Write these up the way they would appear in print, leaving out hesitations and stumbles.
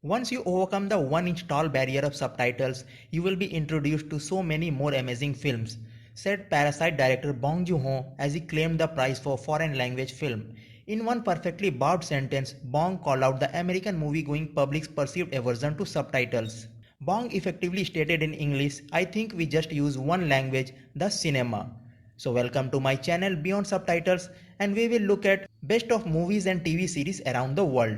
Once you overcome the 1-inch tall barrier of subtitles, you will be introduced to so many more amazing films, said Parasite director Bong Joon-ho as he claimed the prize for foreign language film. In one perfectly barbed sentence, Bong called out the American movie-going public's perceived aversion to subtitles. Bong effectively stated in English, I think we just use one language, the cinema. So welcome to my channel Beyond Subtitles, and we will look at best of movies and TV series around the world.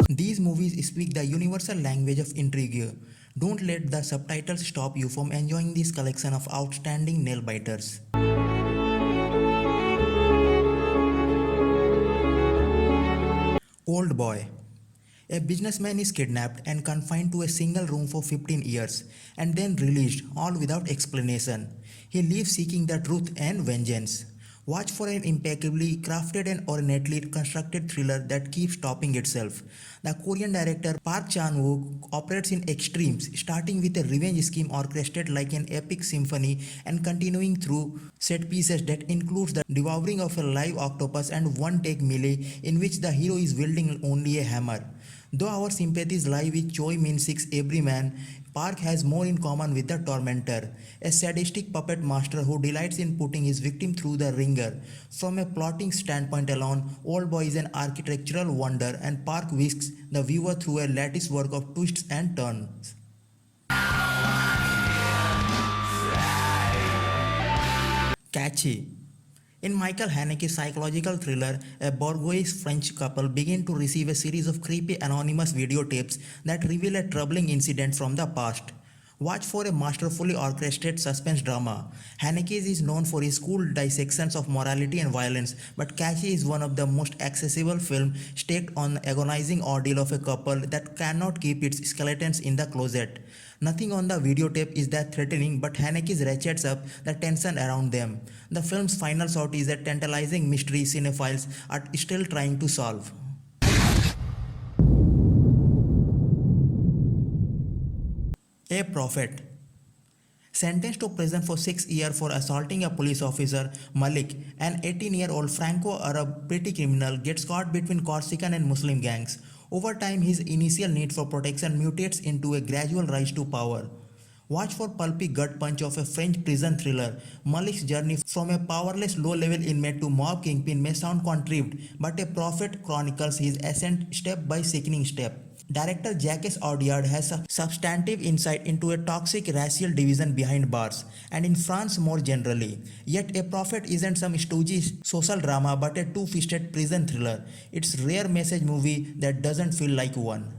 These movies speak the universal language of intrigue. Don't let the subtitles stop you from enjoying this collection of outstanding nail-biters. Old Boy. A businessman is kidnapped and confined to a single room for 15 years and then released, all without explanation. He leaves seeking the truth and vengeance. Watch for an impeccably crafted and ornately constructed thriller that keeps topping itself. The Korean director Park Chan-wook operates in extremes, starting with a revenge scheme orchestrated like an epic symphony and continuing through set pieces that includes the devouring of a live octopus and one-take melee in which the hero is wielding only a hammer. Though our sympathies lie with Choi Min-sik's everyman, Park has more in common with the Tormentor, a sadistic puppet master who delights in putting his victim through the ringer. From a plotting standpoint alone, Old Boy is an architectural wonder, and Park whisks the viewer through a lattice work of twists and turns. Catchy. In Michael Haneke's psychological thriller, a bourgeois French couple begin to receive a series of creepy anonymous videotapes that reveal a troubling incident from the past. Watch for a masterfully orchestrated suspense drama. Haneke is known for his cool dissections of morality and violence, but Cassie is one of the most accessible films staked on the agonizing ordeal of a couple that cannot keep its skeletons in the closet. Nothing on the videotape is that threatening, but Haneke ratchets up the tension around them. The film's final shot is a tantalizing mystery cinephiles are still trying to solve. A Prophet. Sentenced to prison for 6 years for assaulting a police officer, Malik, an 18-year-old Franco-Arab petty criminal, gets caught between Corsican and Muslim gangs. Over time, his initial need for protection mutates into a gradual rise to power. Watch for pulpy gut punch of a French prison thriller. Malik's journey from a powerless low-level inmate to mob kingpin may sound contrived, but A Prophet chronicles his ascent step by sickening step. Director Jacques Audiard has a substantive insight into a toxic racial division behind bars, and in France more generally. Yet A Prophet isn't some stodgy social drama but a two-fisted prison thriller. It's a rare message movie that doesn't feel like one.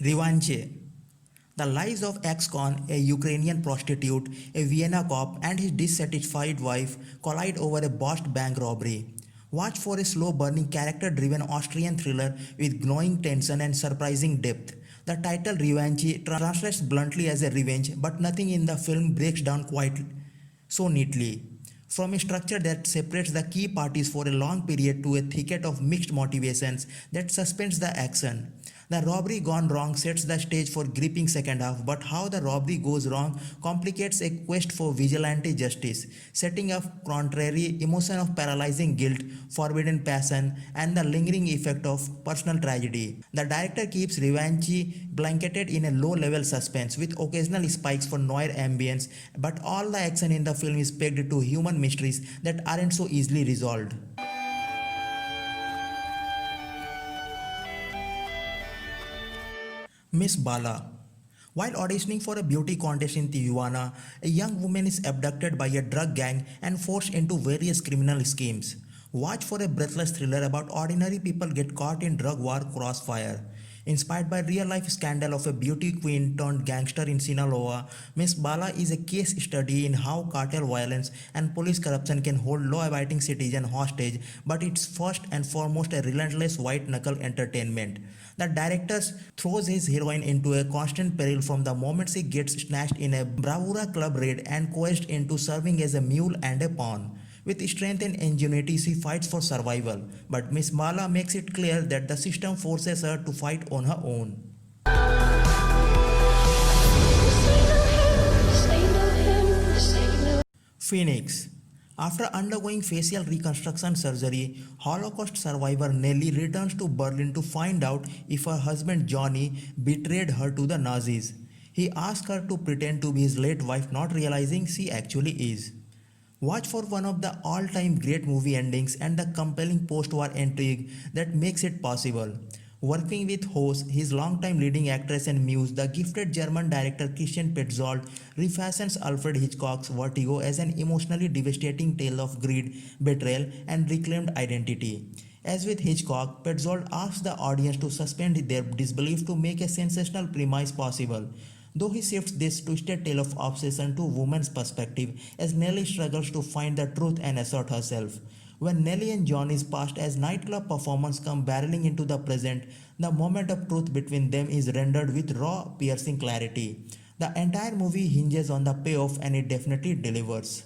Rivenji. The lives of ex-con, a Ukrainian prostitute, a Vienna cop, and his dissatisfied wife collide over a botched bank robbery. Watch for a slow-burning, character-driven Austrian thriller with glowing tension and surprising depth. The title Rivenji translates bluntly as a revenge, but nothing in the film breaks down quite so neatly. From a structure that separates the key parties for a long period to a thicket of mixed motivations that suspends the action. The robbery gone wrong sets the stage for gripping second half, but how the robbery goes wrong complicates a quest for vigilante justice, setting up contrary emotion of paralyzing guilt, forbidden passion, and the lingering effect of personal tragedy. The director keeps Rivenji blanketed in a low-level suspense with occasional spikes for noir ambience, but all the action in the film is pegged to human mysteries that aren't so easily resolved. Miss Bala. While auditioning for a beauty contest in Tijuana, a young woman is abducted by a drug gang and forced into various criminal schemes. Watch for a breathless thriller about ordinary people get caught in drug war crossfire. Inspired by real-life scandal of a beauty queen turned gangster in Sinaloa, Miss Bala is a case study in how cartel violence and police corruption can hold law-abiding citizens hostage, but it's first and foremost a relentless white-knuckle entertainment. The director throws his heroine into a constant peril from the moment she gets snatched in a bravura club raid and coerced into serving as a mule and a pawn. With strength and ingenuity, she fights for survival, but Miss Bala makes it clear that the system forces her to fight on her own. Phoenix. After undergoing facial reconstruction surgery, Holocaust survivor Nellie returns to Berlin to find out if her husband Johnny betrayed her to the Nazis. He asks her to pretend to be his late wife, not realizing she actually is. Watch for one of the all-time great movie endings and the compelling post-war intrigue that makes it possible. Working with host, his longtime leading actress and muse, the gifted German director Christian Petzold refashions Alfred Hitchcock's Vertigo as an emotionally devastating tale of greed, betrayal, and reclaimed identity. As with Hitchcock, Petzold asks the audience to suspend their disbelief to make a sensational premise possible. Though he shifts this twisted tale of obsession to woman's perspective as Nellie struggles to find the truth and assert herself. When Nellie and Johnny's past as nightclub performers come barreling into the present, the moment of truth between them is rendered with raw, piercing clarity. The entire movie hinges on the payoff and it definitely delivers.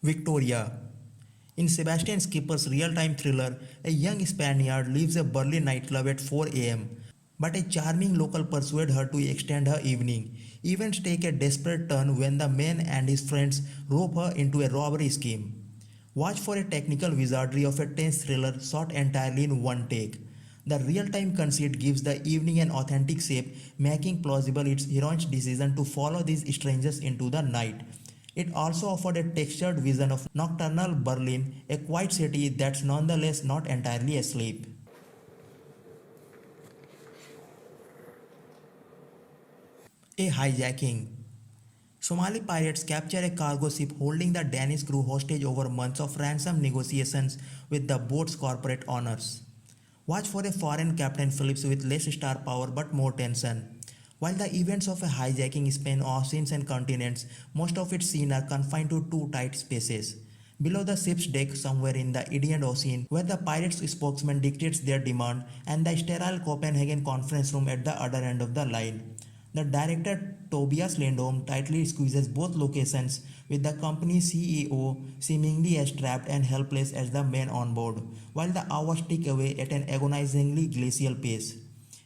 Victoria. In Sebastian Skipper's real-time thriller, a young Spaniard leaves a Berlin nightclub at 4 am. But a charming local persuades her to extend her evening. Events take a desperate turn when the man and his friends rope her into a robbery scheme. Watch for a technical wizardry of a tense thriller shot entirely in one take. The real-time conceit gives the evening an authentic shape, making plausible its heroine's decision to follow these strangers into the night. It also offered a textured vision of nocturnal Berlin, a quiet city that's nonetheless not entirely asleep. A hijacking. Somali pirates capture a cargo ship holding the Danish crew hostage over months of ransom negotiations with the boat's corporate owners. Watch for a foreign Captain Phillips with less star power but more tension. While the events of a hijacking span oceans and continents, most of its scenes are confined to two tight spaces. Below the ship's deck, somewhere in the Indian Ocean, where the pirates' spokesman dictates their demand, and the sterile Copenhagen conference room at the other end of the line. The director Tobias Lindholm tightly squeezes both locations, with the company's CEO seemingly as trapped and helpless as the men on board, while the hours tick away at an agonizingly glacial pace.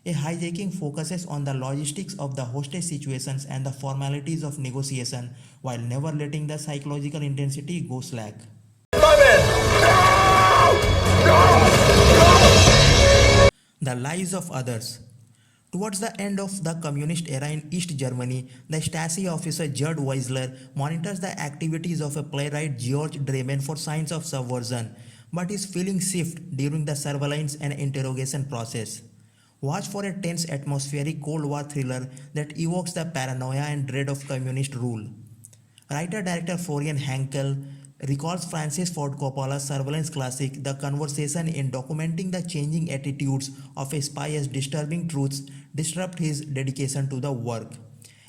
A hijacking focuses on the logistics of the hostage situations and the formalities of negotiation while never letting the psychological intensity go slack. The lives of others. Towards the end of the communist era in East Germany, the Stasi officer Gerd Weisler monitors the activities of a playwright George Dramen for signs of subversion, but his feelings shift during the surveillance and interrogation process. Watch for a tense atmospheric Cold War thriller that evokes the paranoia and dread of communist rule. Writer-director Florian Henkel recalls Francis Ford Coppola's surveillance classic The Conversation in documenting the changing attitudes of a spy as disturbing truths disrupt his dedication to the work.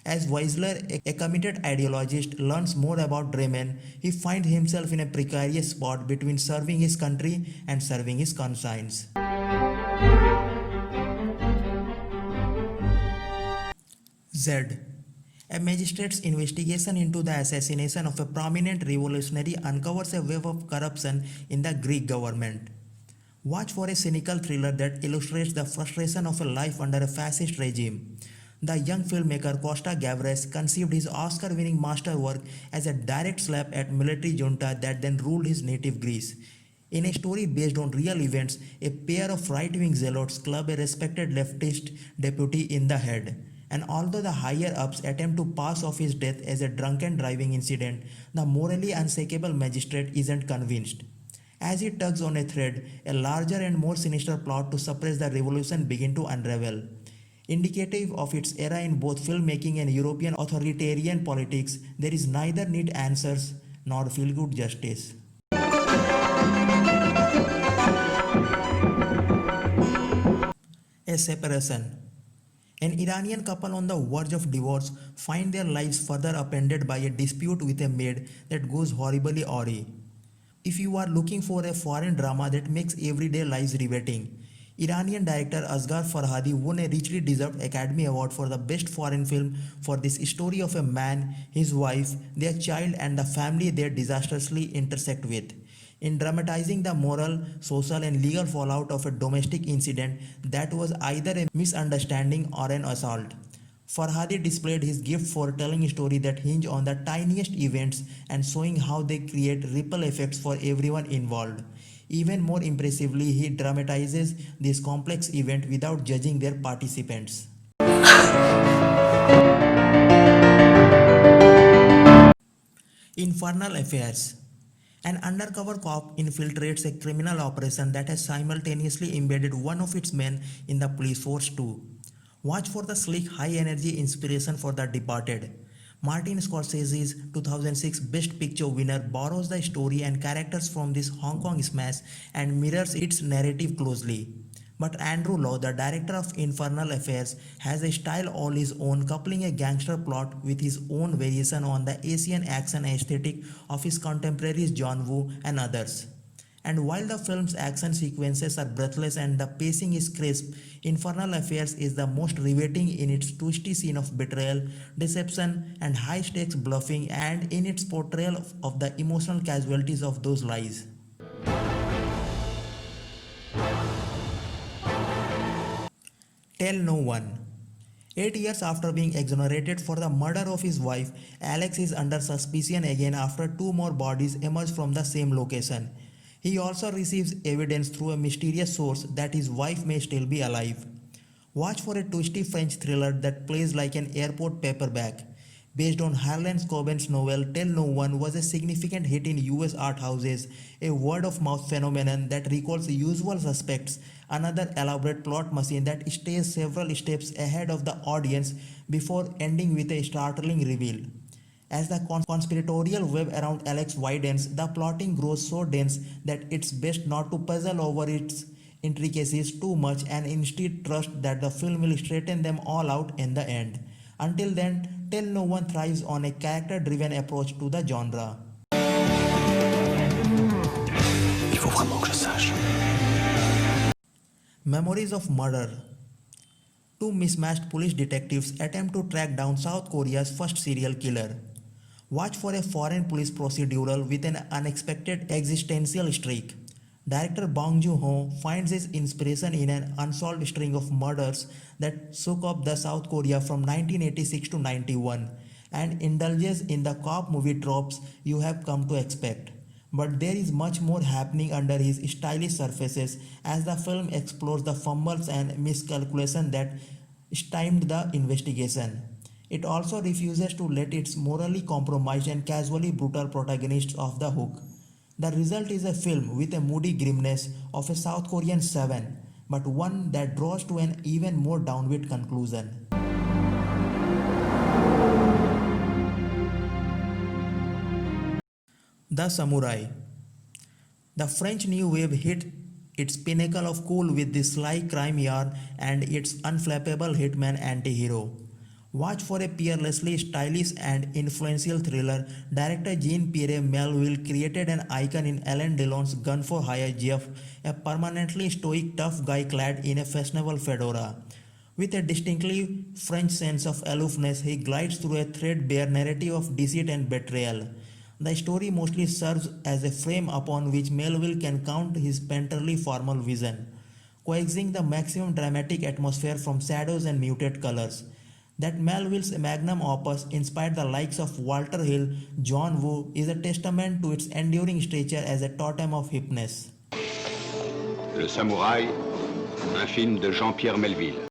As Weisler, a committed ideologist, learns more about Dramen, he finds himself in a precarious spot between serving his country and serving his conscience. Z. A magistrate's investigation into the assassination of a prominent revolutionary uncovers a web of corruption in the Greek government. Watch for a cynical thriller that illustrates the frustration of a life under a fascist regime. The young filmmaker Costa Gavras conceived his Oscar-winning masterwork as a direct slap at military junta that then ruled his native Greece. In a story based on real events, a pair of right-wing zealots club a respected leftist deputy in the head. And although the higher-ups attempt to pass off his death as a drunken driving incident, the morally unshakable magistrate isn't convinced. As he tugs on a thread, a larger and more sinister plot to suppress the revolution begins to unravel. Indicative of its era in both filmmaking and European authoritarian politics, there is neither neat answers nor feel-good justice. A separation. An Iranian couple on the verge of divorce find their lives further upended by a dispute with a maid that goes horribly awry. If you are looking for a foreign drama that makes everyday lives riveting, Iranian director Asghar Farhadi won a richly deserved Academy Award for the Best Foreign Film for this story of a man, his wife, their child and the family they disastrously intersect with. In dramatizing the moral, social and legal fallout of a domestic incident that was either a misunderstanding or an assault. Farhadi displayed his gift for telling stories that hinge on the tiniest events and showing how they create ripple effects for everyone involved. Even more impressively, he dramatizes this complex event without judging their participants. Infernal Affairs. An undercover cop infiltrates a criminal operation that has simultaneously embedded one of its men in the police force too. Watch for the sleek, high-energy inspiration for The Departed. Martin Scorsese's 2006 Best Picture winner borrows the story and characters from this Hong Kong smash and mirrors its narrative closely. But Andrew Lau, the director of Infernal Affairs, has a style all his own, coupling a gangster plot with his own variation on the Asian action aesthetic of his contemporaries John Woo and others. And while the film's action sequences are breathless and the pacing is crisp, Infernal Affairs is the most riveting in its twisty scene of betrayal, deception, and high stakes bluffing, and in its portrayal of the emotional casualties of those lies. Tell No One. 8 years after being exonerated for the murder of his wife, Alex is under suspicion again after two more bodies emerge from the same location. He also receives evidence through a mysterious source that his wife may still be alive. Watch for a twisty French thriller that plays like an airport paperback. Based on Harlan Coben's novel Tell No One, was a significant hit in US art houses, a word-of-mouth phenomenon that recalls the usual suspects, another elaborate plot machine that stays several steps ahead of the audience before ending with a startling reveal. As the conspiratorial web around Alex widens, the plotting grows so dense that it's best not to puzzle over its intricacies too much and instead trust that the film will straighten them all out in the end. Until then, Tell No One thrives on a character-driven approach to the genre. Il faut vraiment que je sache. Memories of Murder. Two mismatched police detectives attempt to track down South Korea's first serial killer. Watch for a foreign police procedural with an unexpected existential streak. Director Bong Joon-ho finds his inspiration in an unsolved string of murders that shook up the South Korea from 1986 to 91 and indulges in the cop movie tropes you have come to expect. But there is much more happening under his stylish surfaces as the film explores the fumbles and miscalculation that stymied the investigation. It also refuses to let its morally compromised and casually brutal protagonists off the hook. The result is a film with a moody grimness of a South Korean 7, but one that draws to an even more downbeat conclusion. The Samurai. The French New Wave hit its pinnacle of cool with the sly crime yarn and its unflappable hitman anti-hero. Watch for a peerlessly stylish and influential thriller. Director Jean-Pierre Melville created an icon in Alain Delon's Gun for Hire Jeff, a permanently stoic tough guy clad in a fashionable fedora. With a distinctly French sense of aloofness, he glides through a threadbare narrative of deceit and betrayal. The story mostly serves as a frame upon which Melville can count his painterly formal vision, coaxing the maximum dramatic atmosphere from shadows and muted colors. That Melville's magnum opus inspired the likes of Walter Hill, John Woo, is a testament to its enduring stature as a totem of hipness. Le Samouraï, un film de Jean-Pierre Melville.